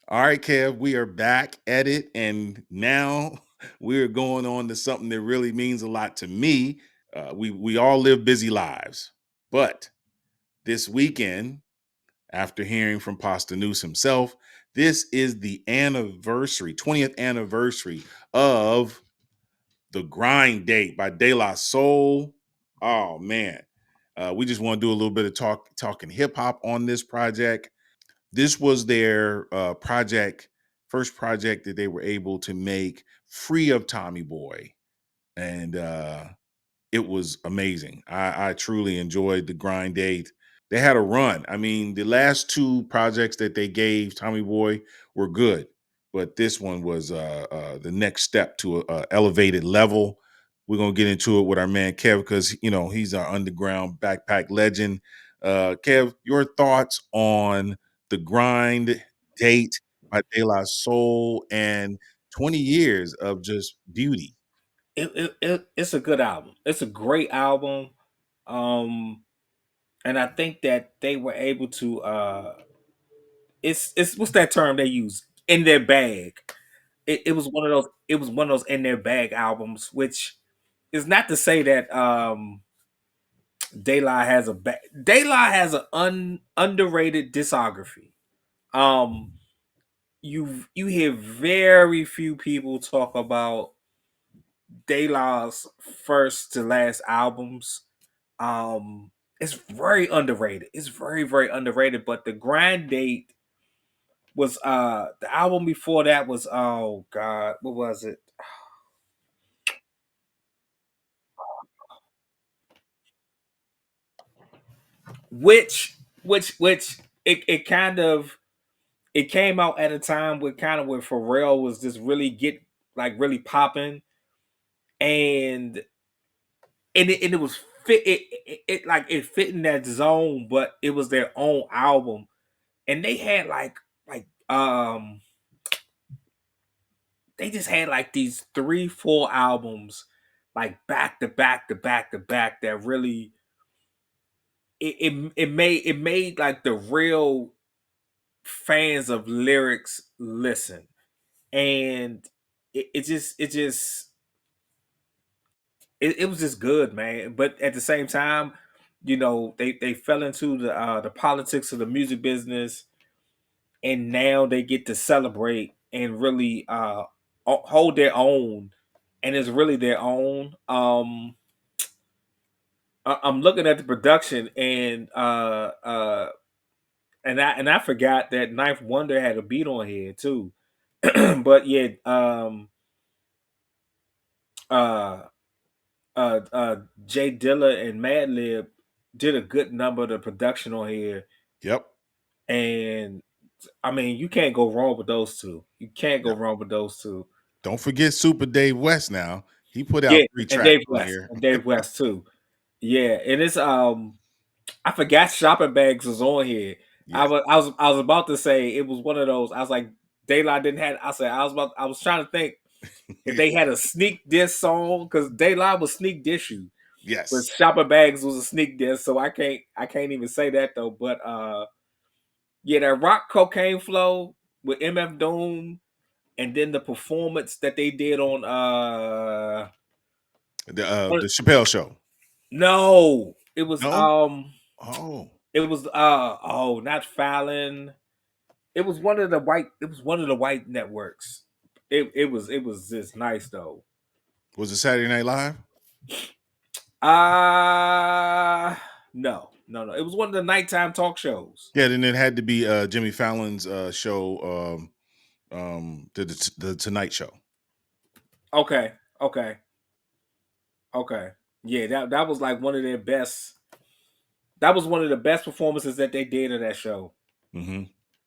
All right, Kev, we are back at it, and now we're going on to something that really means a lot to me. We all live busy lives, but this weekend, after hearing from Pasta News himself, this is the anniversary, 20th anniversary of The Grind Date by De La Soul. Oh man, we just want to do a little bit of talking hip hop on this project. This was their first project that they were able to make free of Tommy Boy, and it was amazing. I truly enjoyed The Grind Date. They had a run. I mean, the last two projects that they gave Tommy Boy were good, but this one was the next step to a elevated level. We're gonna get into it with our man Kev because he's our underground backpack legend. Kev, your thoughts on The Grind Date by De La Soul and 20 years of just beauty. It's a good album. It's a great album. Um, and I think that they were able to it's what's that term they use? In their bag. It was one of those in their bag albums, which is not to say that De La has an underrated discography. Um you hear very few people talk about De La's first to last albums. It's very underrated. It's very, very underrated. But the Grind Date was the album before that was, oh god, what was it? Which it kind of it came out at a time where kind of where Pharrell was just really popping, and and it was it fit in that zone, but it was their own album, and they had like they just had like these 3 4 albums like back to back to back to back that really it made like the real fans of lyrics listen, and it was just good, man. But at the same time, they fell into the politics of the music business, and now they get to celebrate and really hold their own, and it's really their own. I'm looking at the production, and I forgot that Ninth Wonder had a beat on here too. But yeah, uh, Jay Dilla and Madlib did a good number of the production on here, Yep. and I mean you can't go wrong with those two. You can't go Yep. wrong with those two. Don't forget Super Dave West now. He put out Yeah, three and tracks Dave on West, here. too. Yeah, and it's I forgot shopping bags was on here. Yeah. I was about to say it was one of those. I was like, Daylight didn't have. I was trying to think if they had a sneak diss song because Daylight was sneak diss you, but Yes. shopping bags was a sneak diss. So I can't even say that though. But yeah, that rock cocaine flow with MF Doom, and then the performance that they did on The Chappelle Show. no, No. Oh. it was oh, not Fallon. It was one of the white networks. It was just nice though. Was it Saturday Night Live? Uh no, no, no. It was one of the nighttime talk shows. Yeah. Then it had to be Jimmy Fallon's show, the Tonight Show. Okay, okay, okay. Yeah, that was like one of their best. That was one of the best performances that they did in that show. Hmm.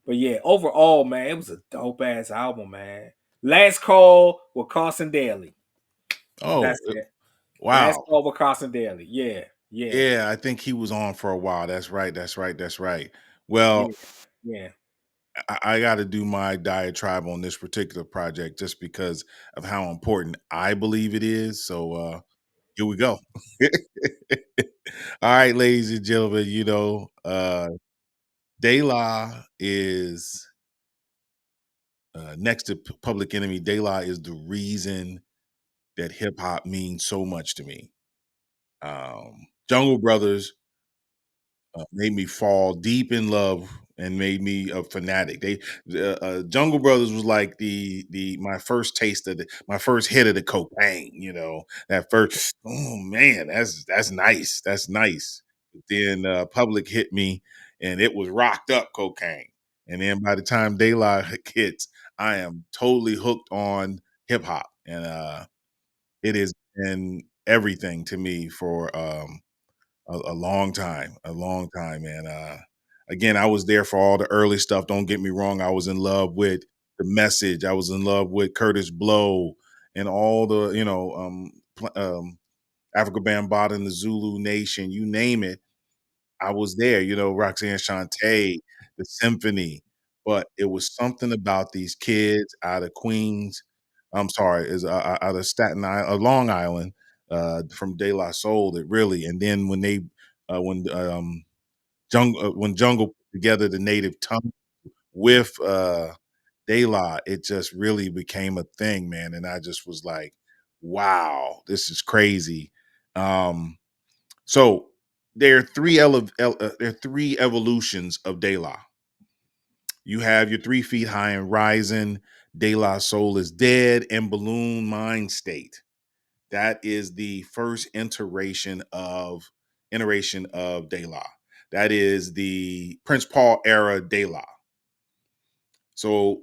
But yeah, overall, man, it was a dope ass album, man. Last Call with Carson Daly. Oh, That's it. Last wow. Call with Carson Daly. Yeah, yeah, Yeah, I think he was on for a while. That's right. That's right. That's right. yeah, Well, yeah. I got to do my diatribe on this particular project just because of how important I believe it is. So here we go. All right, ladies and gentlemen, De La is next to Public Enemy, De La is the reason that hip hop means so much to me. Jungle Brothers made me fall deep in love and made me a fanatic. Jungle Brothers was like the my first taste of my first hit of the cocaine. You know, that first. Oh man, that's nice. That's nice. But then Public hit me, and it was rocked up cocaine. And then by the time Daylight hits, I am totally hooked on hip hop, and it has been everything to me for a long time, man. Again, I was there for all the early stuff. Don't get me wrong. I was in love with the message. I was in love with Curtis Blow and all the, Africa Bambaataa and the Zulu Nation, you name it. I was there, Roxanne Shante, the symphony. But it was something about these kids out of Queens. I'm sorry, is out of Staten Island, Long Island, from De La Soul that really, and then when they, when Jungle put together the native tongue with De La, it just really became a thing, man. And I just was like, wow, this is crazy. Um, so there are three evolutions of De La. You have your 3 feet high and rising, De La Soul is dead, and Balloon Mind State. That is the first iteration of De La. That is the Prince Paul era De La. So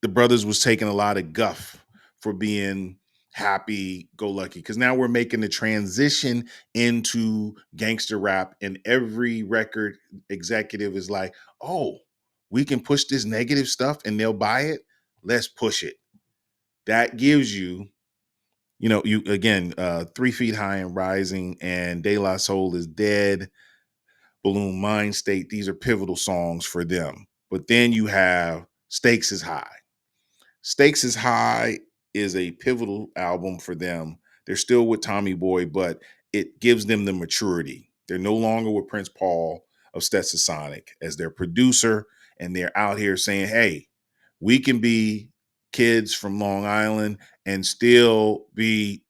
the brothers was taking a lot of guff for being happy go lucky because now we're making the transition into gangster rap, and every record executive is like, oh, we can push this negative stuff and they'll buy it. Let's push it. That gives you, you again, 3 feet high and rising, and De La Soul is dead, Balloon Mind State. These are pivotal songs for them. But then you have Stakes is High. Stakes is High is a pivotal album for them. They're still with Tommy Boy, but it gives them the maturity. They're no longer with Prince Paul of Stetsasonic as their producer, and they're out here saying, hey, we can be kids from Long Island and still be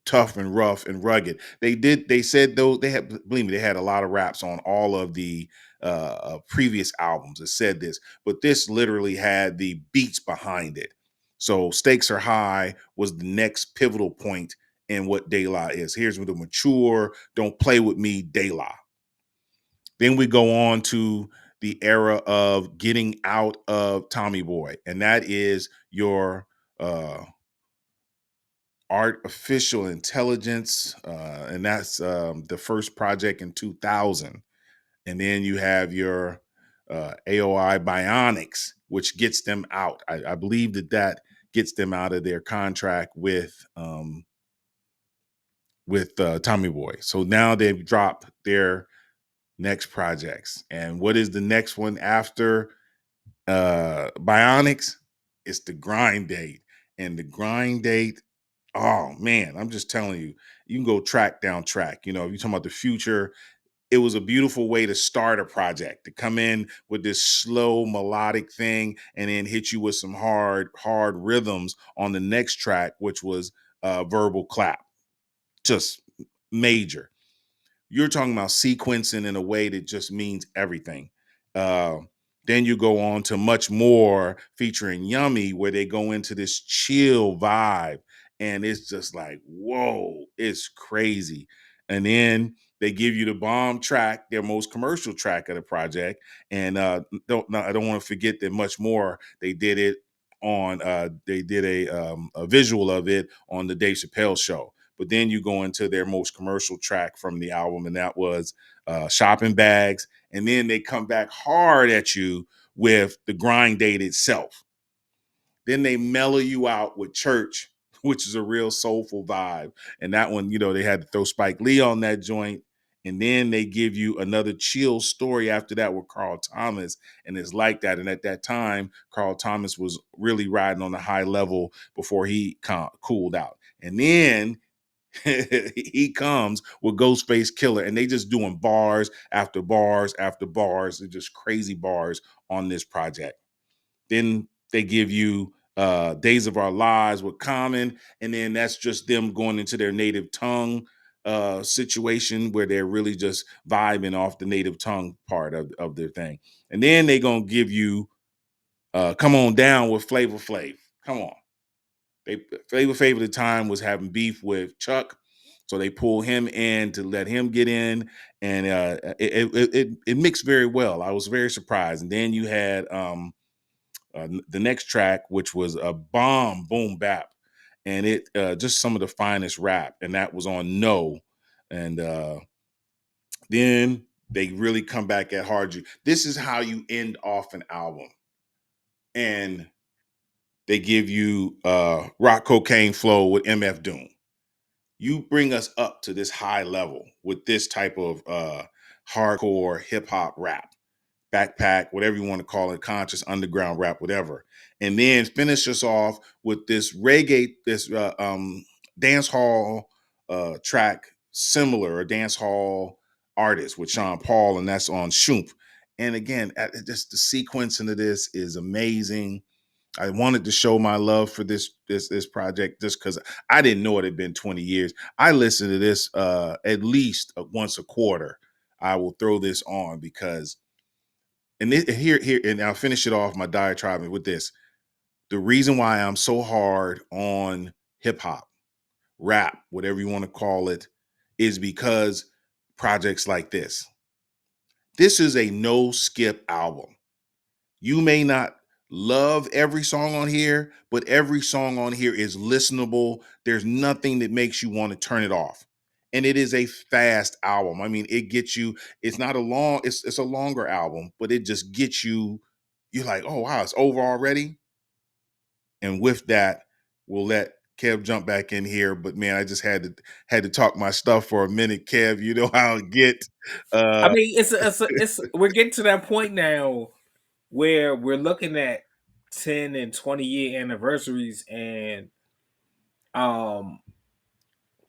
tough and rough and rugged. They said though, they had, believe me, they had a lot of raps on all of the previous albums that said this, but this literally had the beats behind it. So Stakes Are High was the next pivotal point in what De La is. Here's with the mature, don't play with me, De La. Then we go on to the era of getting out of Tommy Boy, and that is your artificial intelligence, and that's the first project in 2000. And then you have your AOI Bionics, which gets them out. I believe that gets them out of their contract with Tommy Boy. So now they've dropped their next projects. And what is the next one after Bionics? It's the Grind Date. And the Grind Date, oh man, I'm just telling you, you can go track down track. If you're talking about the future, it was a beautiful way to start a project, to come in with this slow melodic thing and then hit you with some hard rhythms on the next track, which was Verbal Clap. Just major. You're talking about sequencing in a way that just means everything. Uh, then you go on to Much More featuring Yummy, where they go into this chill vibe. And it's just like, whoa, it's crazy. And then they give you the bomb track, their most commercial track of the project. And I don't want to forget that Much More, they did it on, they did a visual of it on the Dave Chappelle show. But then you go into their most commercial track from the album, and that was Shopping Bags. And then they come back hard at you with the Grind Date itself. Then they mellow you out with Church, which is a real soulful vibe. And that one, they had to throw Spike Lee on that joint. And then they give you another chill story after that with Carl Thomas. And it's like that. And at that time, Carl Thomas was really riding on a high level before he cooled out. And then he comes with Ghostface Killer, and they just doing bars after bars after bars. They're just crazy bars on this project. Then They give you Days of Our Lives with Common, and then that's just them going into their native tongue situation where they're really just vibing off the native tongue part of their thing. And then they gonna give you Come On Down with Flavor Flav. Come on. They Flavor Flav at the time was having beef with Chuck, so they pull him in to let him get in, and it mixed very well. I was very surprised. And then you had the next track, which was a bomb boom bap, and it just some of the finest rap, and that was on No, and then they really come back at Hard You. This is how you end off an album, and they give you Rock Cocaine Flow with MF Doom. You bring us up to this high level with this type of hardcore hip hop rap, backpack, whatever you want to call it, conscious underground rap, whatever, and then finish us off with this reggae, this dance hall track, similar, a dance hall artist with Sean Paul, and that's on Shoomp. And again, just the sequencing of this is amazing. I wanted to show my love for this project just because I didn't know it had been 20 years. I listen to this at least once a quarter. I will throw this on because, and here, and I'll finish it off my diatribe with this. The reason why I'm so hard on hip hop, rap, whatever you want to call it, is because projects like this. This is a no skip album. You may not love every song on here, but every song on here is listenable. There's nothing that makes you want to turn it off. And it is a fast album. I mean, it gets you, it's not a long, it's a longer album, but it just gets you, you're like, oh wow, it's over already. And with that, we'll let Kev jump back in here. But man, I just had to talk my stuff for a minute, Kev. You know how it get. I Uh mean, it's we're getting to that point now where we're looking at 10 and 20-year anniversaries, and um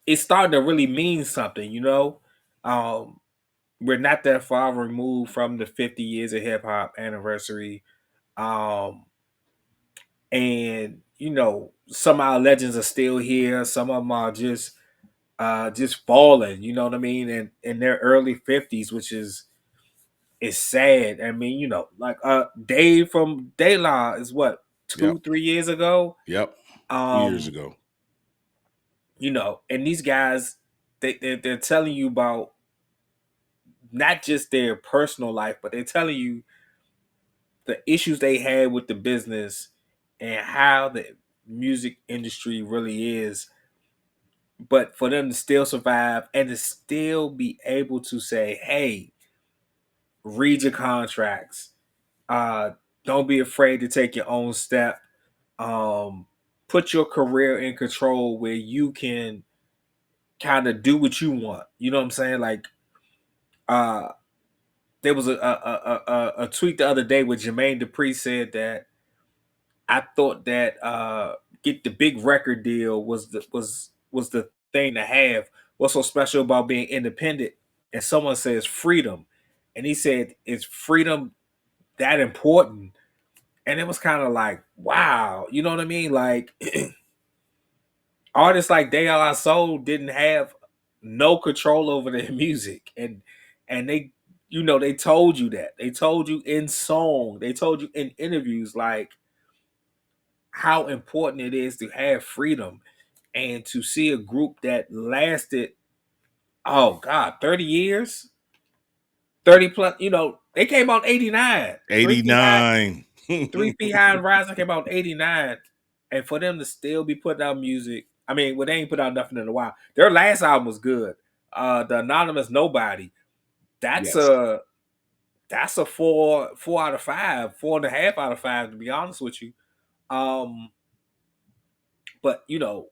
it's starting to really mean something, you know. We're not that far removed from the 50 years of hip hop anniversary. Um and you know, some of our legends are still here, some of them are just falling, you know what I mean, in their early 50s, which is sad. I mean, you know, like Dave from De La is what, yep, 2 3 years ago. yep. 2 years Um, ago. you know, and these guys, they're telling you about not just their personal life, but they're telling you the issues they had with the business and how the music industry really is. But for them to still survive and to still be able to say, hey, read your contracts. Uh, don't be afraid to take your own step. Um, put your career in control where you can kind of do what you want. You know what I'm saying? Like, uh, there was a tweet the other day where Jermaine Dupri said that I thought that get the big record deal was the thing to have. What's so special about being independent? And someone says freedom, and he said, "Is freedom that important?" And it was kind of like, wow, you know what I mean? Like artists like De La Soul didn't have no control over their music, and they, you know, they told you that. They told you in song, they told you in interviews, like how important it is to have freedom, and to see a group that lasted, oh God, 30 years, 30 plus, you know, they came out 89, 3 feet high, 89. 3 feet high and rising came out 89. And for them to still be putting out music, I mean, well, they ain't put out nothing in a while. Their last album was good. The Anonymous Nobody. That's Yes. a that's a four out of five, 4.5 out of five, to be honest with you. Um, but you know,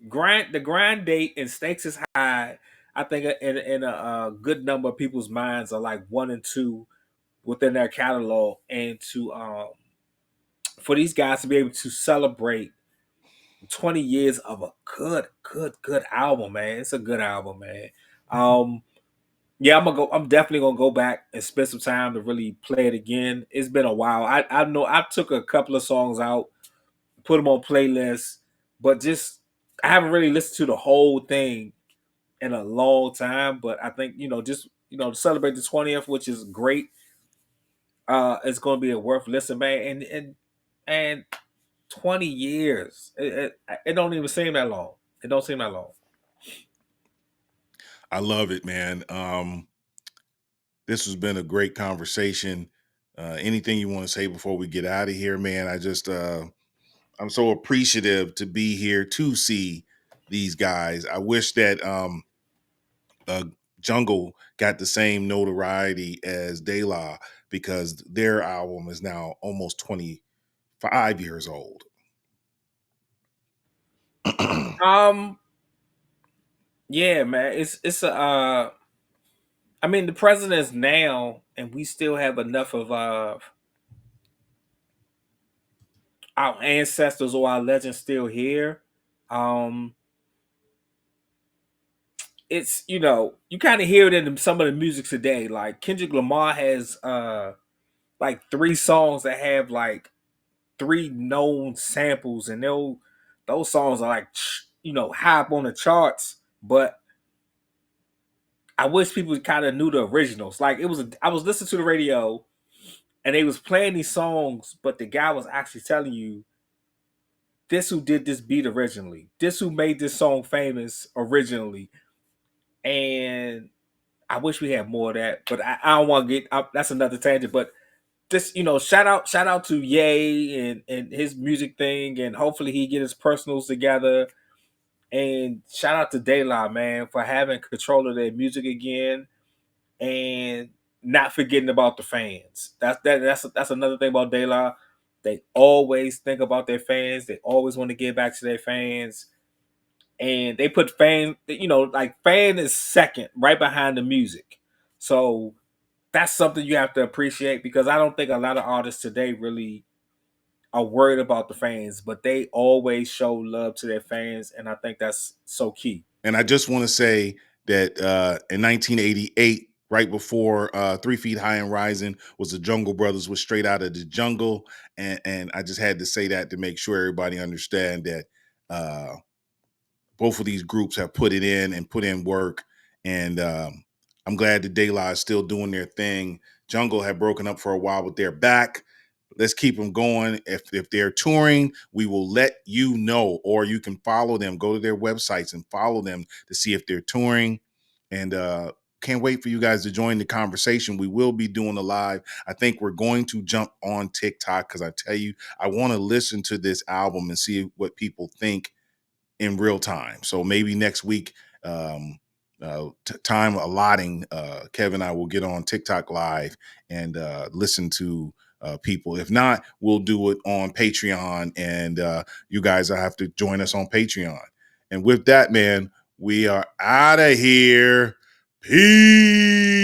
grind the grind date and stakes is high. I think in a good number of people's minds are like one and two within their catalog, and to for these guys to be able to celebrate 20 years of a good album, man. It's a good album, man. Um, Yeah, I'm gonna go. I'm definitely gonna go back and spend some time to really play it again. It's been a while. I know I took a couple of songs out, put them on playlists, but just I haven't really listened to the whole thing in a long time. But I think just to celebrate the 20th, which is great. It's gonna be a worth listen, man. And 20 years, it don't even seem that long. It don't seem that long. I love it, man. This has been a great conversation. Anything you want to say before we get out of here, man? I'm so appreciative to be here to see these guys. I wish that uh, Jungle got the same notoriety as De La, because their album is now almost 25 years old. Um, yeah, man. It's a I mean, the president is now, and we still have enough of our ancestors or our legends still here. Um, it's you kind of hear it in some of the music today. Like Kendrick Lamar has like three songs that have like three known samples, and those songs are like high up on the charts. But I wish people kind of knew the originals. Like I was listening to the radio, and they was playing these songs, but the guy was actually telling you this who did this beat originally, this who made this song famous originally. And I wish we had more of that, but I don't want to get that's another tangent. But just shout out to Ye and his music thing, and hopefully he get his personals together. And shout out to De La, man, for having control of their music again and not forgetting about the fans. That's another thing about De La. They always think about their fans. They always want to give back to their fans, and they put fan. Like fan is second, right behind the music. So that's something you have to appreciate, because I don't think a lot of artists today really are worried about the fans, but they always show love to their fans, and I think that's so key. And I just want to say that in 1988, right before 3 Feet High and Rising, was the Jungle Brothers, was straight out of the jungle. And I just had to say that to make sure everybody understand that both of these groups have put it in and put in work. And I'm glad that De La is still doing their thing. Jungle had broken up for a while, but they're back. Let's keep them going. If they're touring, we will let you know, or you can follow them. Go to their websites and follow them to see if they're touring. And can't wait for you guys to join the conversation. We will be doing a live. I think we're going to jump on TikTok, because I tell you, I want to listen to this album and see what people think in real time. So maybe next week, time allotting, Kevin and I will get on TikTok live and listen to people. If not, we'll do it on Patreon, and you guys will have to join us on Patreon. And with that, man, we are out of here. Peace.